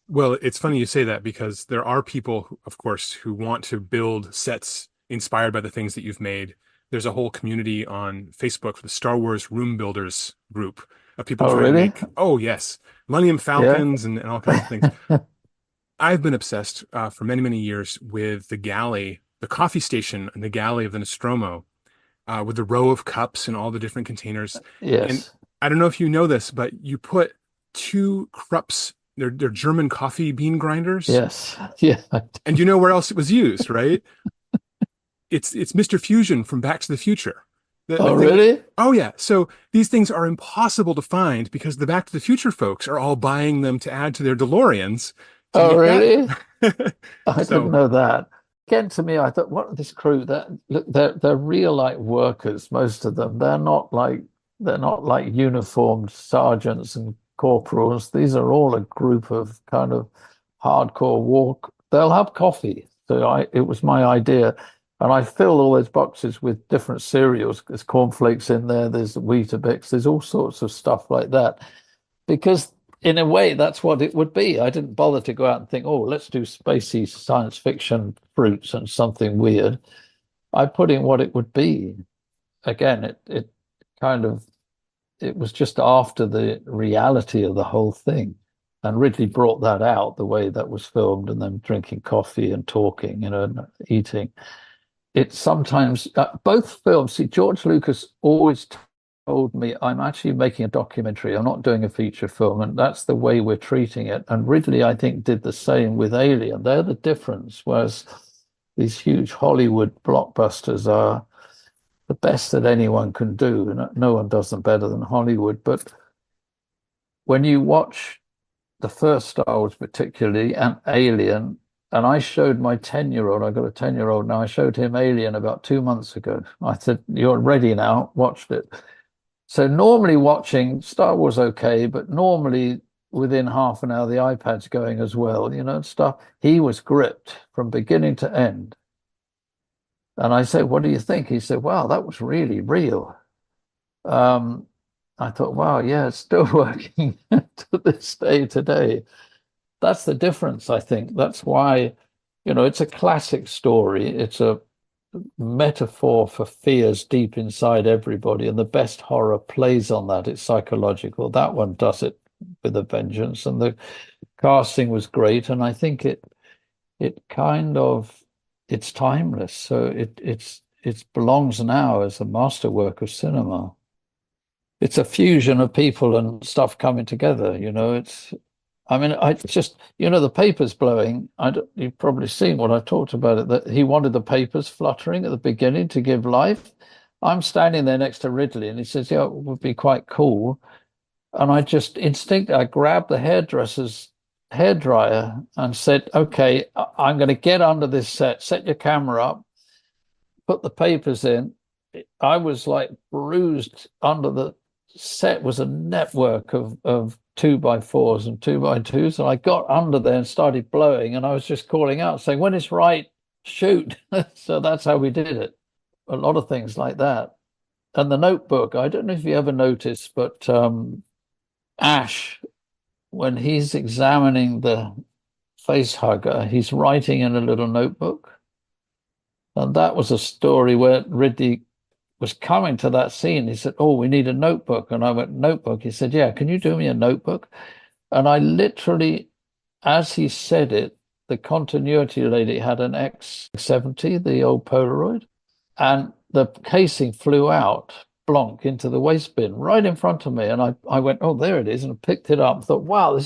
Well, it's funny you say that because there are people, of course, who want to build sets inspired by the things that you've made. There's a whole community on Facebook for the Star Wars Room Builders group of people Oh, trying to really? make, oh, yes, Millennium Yeah. Falcons and all kinds of things. I've been obsessed for many, many years with the galley, the coffee station and the galley of the Nostromo, with the row of cups and all the different containers. And Yes. I don't know if you know this, but you put two Krups, they're German coffee bean grinders, Yes. Yeah. and you know where else it was used, right? It's Mr. Fusion from Back to the Future. The Oh, thing. really? Oh yeah. So these things are impossible to find because the Back to the Future folks are all buying them to add to their DeLoreans to Oh, make that. really? I didn't So know that. Again, to me, I thought, what are this crew? That look, they're real like workers, most of them. They're not like uniformed sergeants and corporals. These are all a group of kind of hardcore walk. They'll have coffee. So it was my idea. And I filled all those boxes with different cereals. There's cornflakes in there, there's Weetabix, there's all sorts of stuff like that. Because in a way, that's what it would be. I didn't bother to go out and think, oh, let's do spacey science fiction fruits and something weird. I put in what it would be. Again, it kind of it was just after the reality of the whole thing. And Ridley brought that out, the way that was filmed, and them drinking coffee and talking, and eating. It sometimes, both films, see, George Lucas always told me, I'm actually making a documentary. I'm not doing a feature film. And that's the way we're treating it. And Ridley, I think, did the same with Alien. They're the difference, whereas these huge Hollywood blockbusters are the best that anyone can do. And no one does them better than Hollywood. But when you watch the first Star Wars, particularly, and Alien, and I showed my 10-year-old, I got a 10-year-old now, I showed him Alien about 2 months ago. I said, you're ready now, watched it. So normally watching Star Wars, okay, but normally within half an hour, the iPad's going as well, stuff. He was gripped from beginning to end. And I said, what do you think? He said, wow, that was really real. Um, I thought, wow, yeah, it's still working to this day today. That's the difference, I think. That's why, it's a classic story. It's a metaphor for fears deep inside everybody, and the best horror plays on that. It's psychological. That one does it with a vengeance, and the casting was great. And I think it kind of it's timeless. So it belongs now as a masterwork of cinema. It's a fusion of people and stuff coming together. I mean, I just, the paper's blowing. You've probably seen what I talked about it, that he wanted the papers fluttering at the beginning to give life. I'm standing there next to Ridley and he says, yeah, it would be quite cool. And I just I grabbed the hairdresser's hairdryer and said, okay, I'm going to get under this set your camera up, put the papers in. I was like bruised under the set was a network of 2x4s and 2x2s. And I got under there and started blowing. And I was just calling out, saying, when it's right, shoot. So that's how we did it. A lot of things like that. And the notebook, I don't know if you ever noticed, but Ash, when he's examining the face hugger, he's writing in a little notebook. And that was a story where Ridley was coming to that scene. He said, oh, we need a notebook. And I went, notebook? He said, yeah, can you do me a notebook? And I literally, as he said it, the continuity lady had an X70, the old Polaroid, and the casing flew out, blonk, into the waste bin right in front of me. And I went, oh, there it is, and picked it up, thought, wow,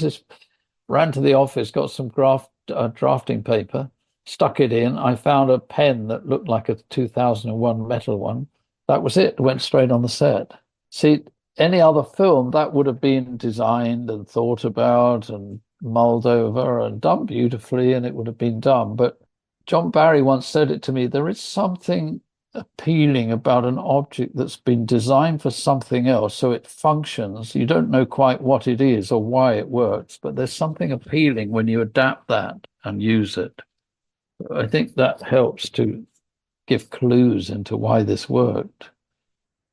ran to the office, got some drafting paper, stuck it in. I found a pen that looked like a 2001 metal one. That was it. Went straight on the set. See, any other film that would have been designed and thought about and mulled over and done beautifully, and it would have been done. But John Barry once said it to me, there is something appealing about an object that's been designed for something else, so it functions. You don't know quite what it is or why it works, but there's something appealing when you adapt that and use it. I think that helps to give clues into why this worked.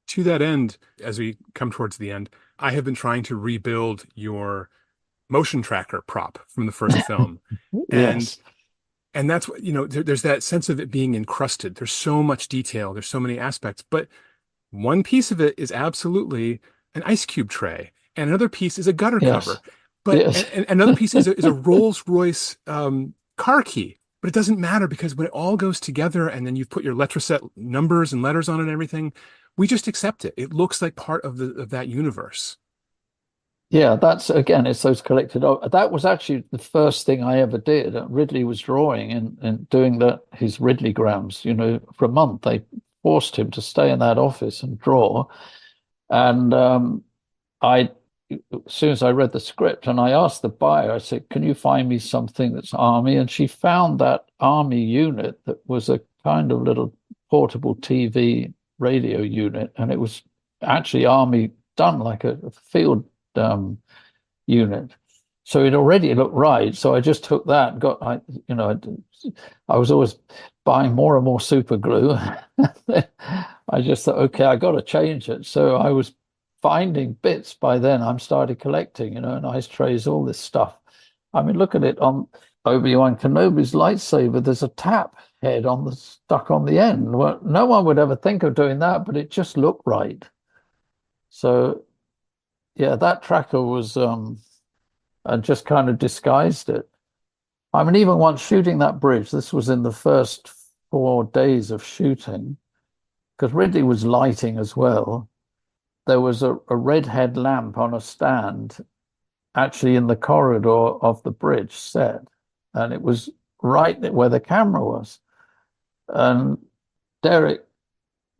To that end, as we come towards the end, I have been trying to rebuild your motion tracker prop from the first film. Yes. And that's what, there's that sense of it being encrusted. There's so much detail, there's so many aspects, but one piece of it is absolutely an ice cube tray, and another piece is a gutter Yes. cover, but Yes. and another piece is a Rolls Royce car key. But it doesn't matter, because when it all goes together and then you've put your letraset numbers and letters on it and everything, we just accept it. It looks like part of that universe. Yeah, that's again, it's those collected. That was actually the first thing I ever did. Ridley was drawing and doing his Ridleygrams, for a month. They forced him to stay in that office and draw. And as soon as I read the script and I asked the buyer, I said, "Can you find me something that's Army?" And she found that Army unit that was a kind of little portable TV radio unit, and it was actually Army done like a field unit. So it already looked right. So I just took that and I was always buying more and more super glue. I just thought, okay, I got to change it. So I was finding bits by then. I'm started collecting, ice trays, all this stuff. I mean, look at it on Obi-Wan Kenobi's lightsaber. There's a tap head stuck on the end. Well, no one would ever think of doing that, but it just looked right. So yeah, that tracker was and just kind of disguised it. I mean, even once shooting that bridge, this was in the first 4 days of shooting, because Ridley was lighting as well. There was a red head lamp on a stand actually in the corridor of the bridge set, and it was right where the camera was. And Derek,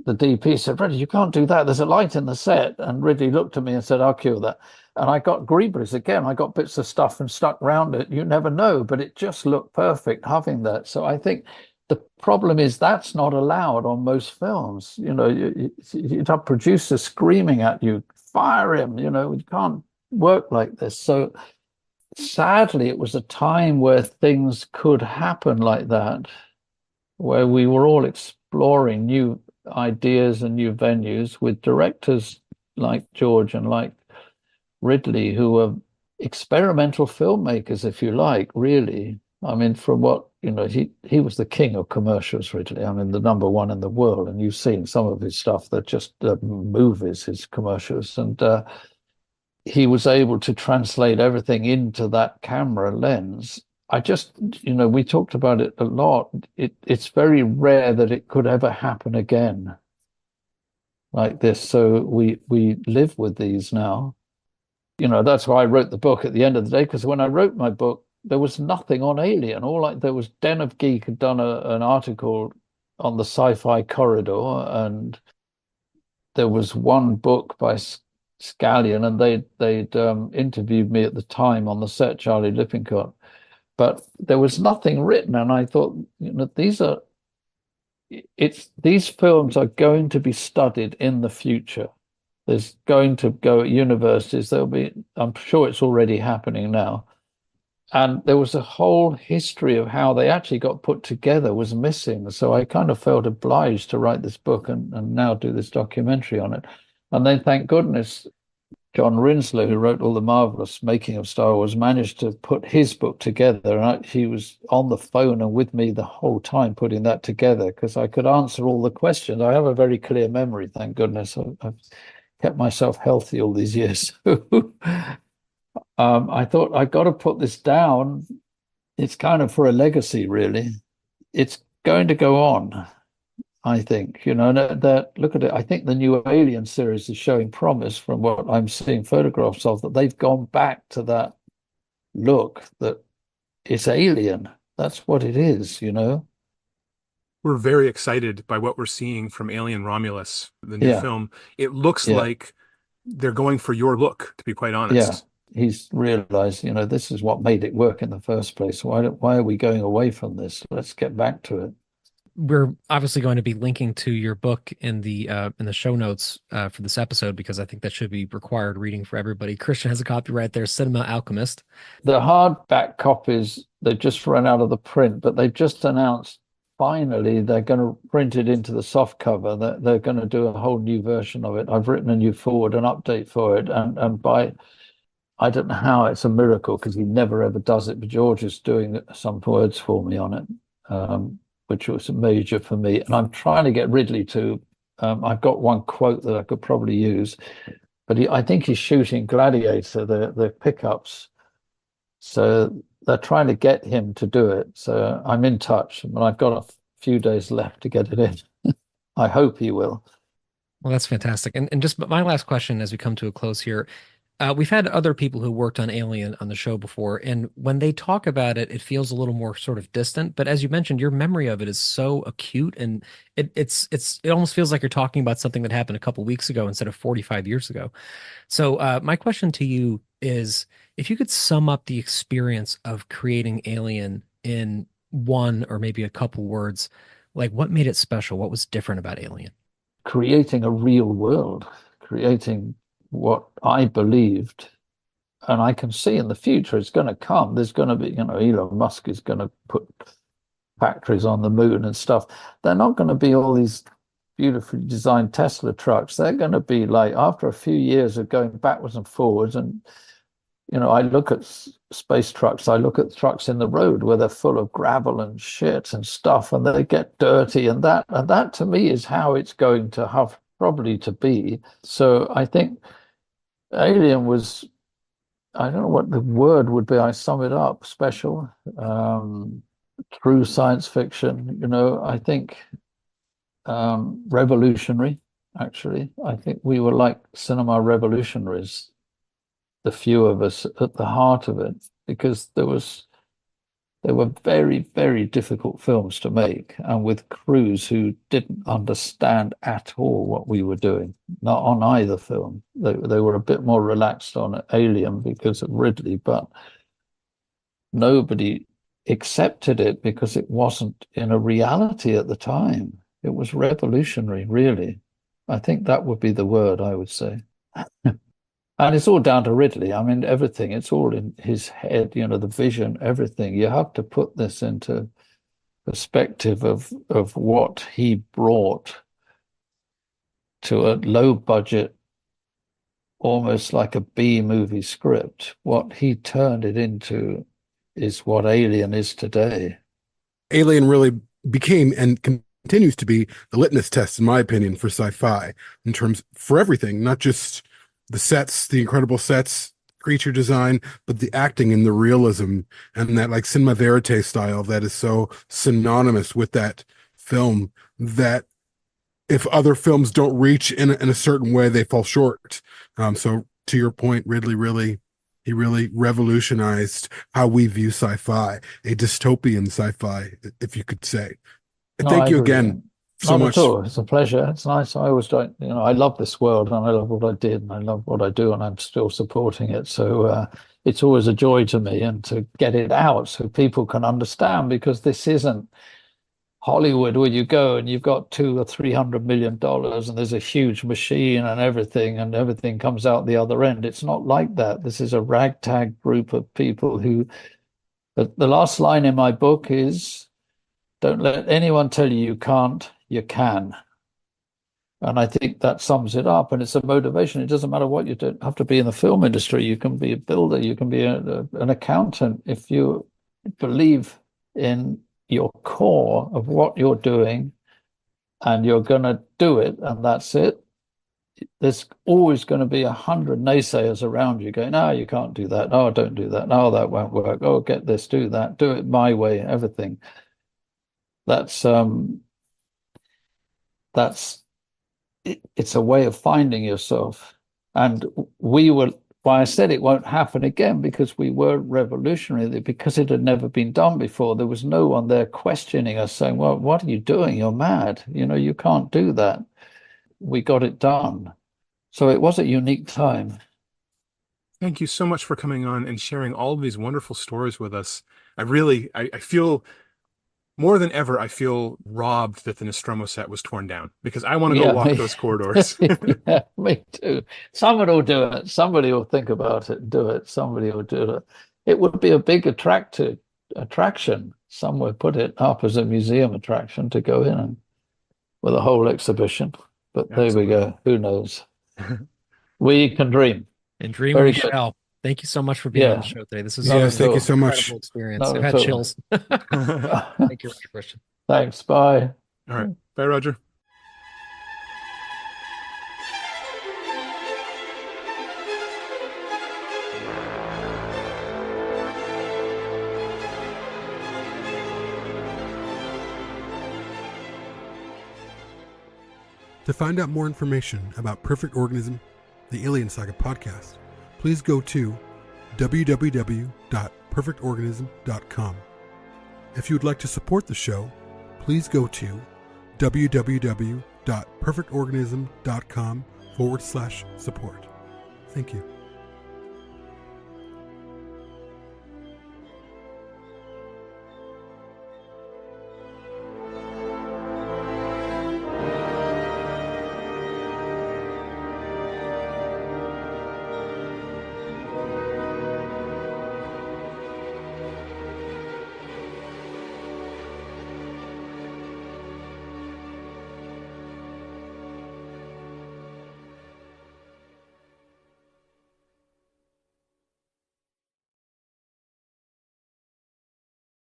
the DP, said, "Ridley, you can't do that. There's a light in the set." And Ridley looked at me and said, "I'll cure that." And I got greeblies again. I got bits of stuff and stuck around it. You never know, but it just looked perfect having that. So I think the problem is that's not allowed on most films. You'd have producers screaming at you, "Fire him!" You can't work like this. So sadly, it was a time where things could happen like that, where we were all exploring new ideas and new venues with directors like George and like Ridley, who were experimental filmmakers, if you like, really. I mean, from what, he was the king of commercials, Ridley. I mean, the number one in the world. And you've seen some of his stuff that just movies, his commercials. And he was able to translate everything into that camera lens. I just, we talked about it a lot. It's very rare that it could ever happen again like this. So we live with these now. That's why I wrote the book at the end of the day, because when I wrote my book, there was nothing on Alien. There was Den of Geek had done an article on the sci-fi corridor, and there was one book by Scallion, and they'd interviewed me at the time on the set, Charlie Lippincott. But there was nothing written, and I thought, these films are going to be studied in the future. There's going to go at universities. I'm sure it's already happening now. And there was a whole history of how they actually got put together was missing. So I kind of felt obliged to write this book and now do this documentary on it. And then, thank goodness, John Rinslow, who wrote all the marvelous making of Star Wars, managed to put his book together. And he was on the phone and with me the whole time putting that together, because I could answer all the questions. I have a very clear memory, thank goodness. I've kept myself healthy all these years. I thought, I got to put this down. It's kind of for a legacy, really. It's going to go on, I think. That look at it. I think the new Alien series is showing promise from what I'm seeing photographs of, that they've gone back to that look, that it's Alien. That's what it is, We're very excited by what we're seeing from Alien Romulus, the new film. It looks like they're going for your look, to be quite honest. Yeah. He's realized, this is what made it work in the first place. Why are we going away from this? Let's get back to it. We're obviously going to be linking to your book in the show notes for this episode, because I think that should be required reading for everybody. Christian has a copy right there, Cinema Alchemist. The hardback copies, they've just run out of the print, but they've just announced finally they're going to print it into the soft cover. They're going to do a whole new version of it. I've written a new forward, an update for it, and by I don't know how it's a miracle because he never ever does it, but George is doing some words for me on it, which was major for me. And I'm trying to get Ridley to. I've got one quote that I could probably use, but I think he's shooting Gladiator, the pickups. So they're trying to get him to do it. So I'm in touch, but I've got a few days left to get it in. I hope he will. Well, that's fantastic. And just my last question as we come to a close here. We've had other people who worked on Alien on the show before, and when they talk about it, it feels a little more sort of distant. But as you mentioned, your memory of it is so acute, and it almost feels like you're talking about something that happened a couple weeks ago instead of 45 years ago. So, my question to you is, if you could sum up the experience of creating Alien in one or maybe a couple words, like what made it special? What was different about Alien? Creating a real world, creating what I believed, and I can see in the future it's going to come. There's going to be, Elon Musk is going to put factories on the moon and stuff. They're not going to be all these beautifully designed Tesla trucks. They're going to be like, after a few years of going backwards and forwards, and I look at space trucks, I look at trucks in the road where they're full of gravel and shit and stuff, and they get dirty, and that to me is how it's going to have probably to be. So I think Alien was, I don't know what the word would be, I sum it up, special, true science fiction, I think revolutionary, actually. I think we were like cinema revolutionaries, the few of us at the heart of it, because they were very, very difficult films to make, and with crews who didn't understand at all what we were doing, not on either film. They were a bit more relaxed on Alien because of Ridley, but nobody accepted it because it wasn't in a reality at the time. It was revolutionary, really. I think that would be the word I would say. And it's all down to Ridley. I mean, everything, it's all in his head, the vision, everything. You have to put this into perspective of what he brought to a low budget, almost like a B movie script. What he turned it into is what Alien is today. Alien really became and continues to be the litmus test, in my opinion, for sci-fi in terms for everything, not just the sets, the incredible sets, creature design, but the acting and the realism and that like cinema verite style that is so synonymous with that film, that if other films don't reach in a certain way, they fall short. So to your point, he really revolutionized how we view sci-fi, a dystopian sci-fi, if you could say. No, Thank I you agree. again so Not much. at all. It's a pleasure. It's nice. I always don't, I love this world and I love what I did and I love what I do and I'm still supporting it. So it's always a joy to me and to get it out so people can understand, because this isn't Hollywood where you go and you've got $200 or $300 and there's a huge machine and everything comes out the other end. It's not like that. This is a ragtag group of people who, the last line in my book is, don't let anyone tell you you can't, you can. And I think that sums it up. And it's a motivation. It doesn't matter what you do. Have to be in the film industry. You can be a builder. You can be an accountant. If you believe in your core of what you're doing and you're going to do it, and that's it, there's always going to be 100 naysayers around you going, no, you can't do that. No, don't do that. No, that won't work. Oh, get this, do that. Do it my way, everything. That's it's a way of finding yourself. And we were, why I said it won't happen again, because we were revolutionary, because it had never been done before. There was no one there questioning us saying, well, what are you doing? You're mad. You can't do that. We got it done. So it was a unique time. Thank you so much for coming on and sharing all of these wonderful stories with us. I feel more than ever, I feel robbed that the Nostromo set was torn down, because I want to go walk those corridors. Yeah, me too. Someone will do it. Somebody will think about it and do it. Somebody will do it. It would be a big attraction. Some would put it up as a museum attraction to go in and with a whole exhibition. But there we go. Who knows? We can dream. And dream Very we good. shall. Thank you so much for being on Yeah. the show today. This is Yes, thank you so much. incredible experience. Not I've at had all. chills. Thank you, Roger Christian. Thanks. Bye. All right. Bye, Roger. To find out more information about Perfect Organism, the Alien Saga podcast, please go to www.perfectorganism.com. If you would like to support the show, please go to www.perfectorganism.com/support. Thank you.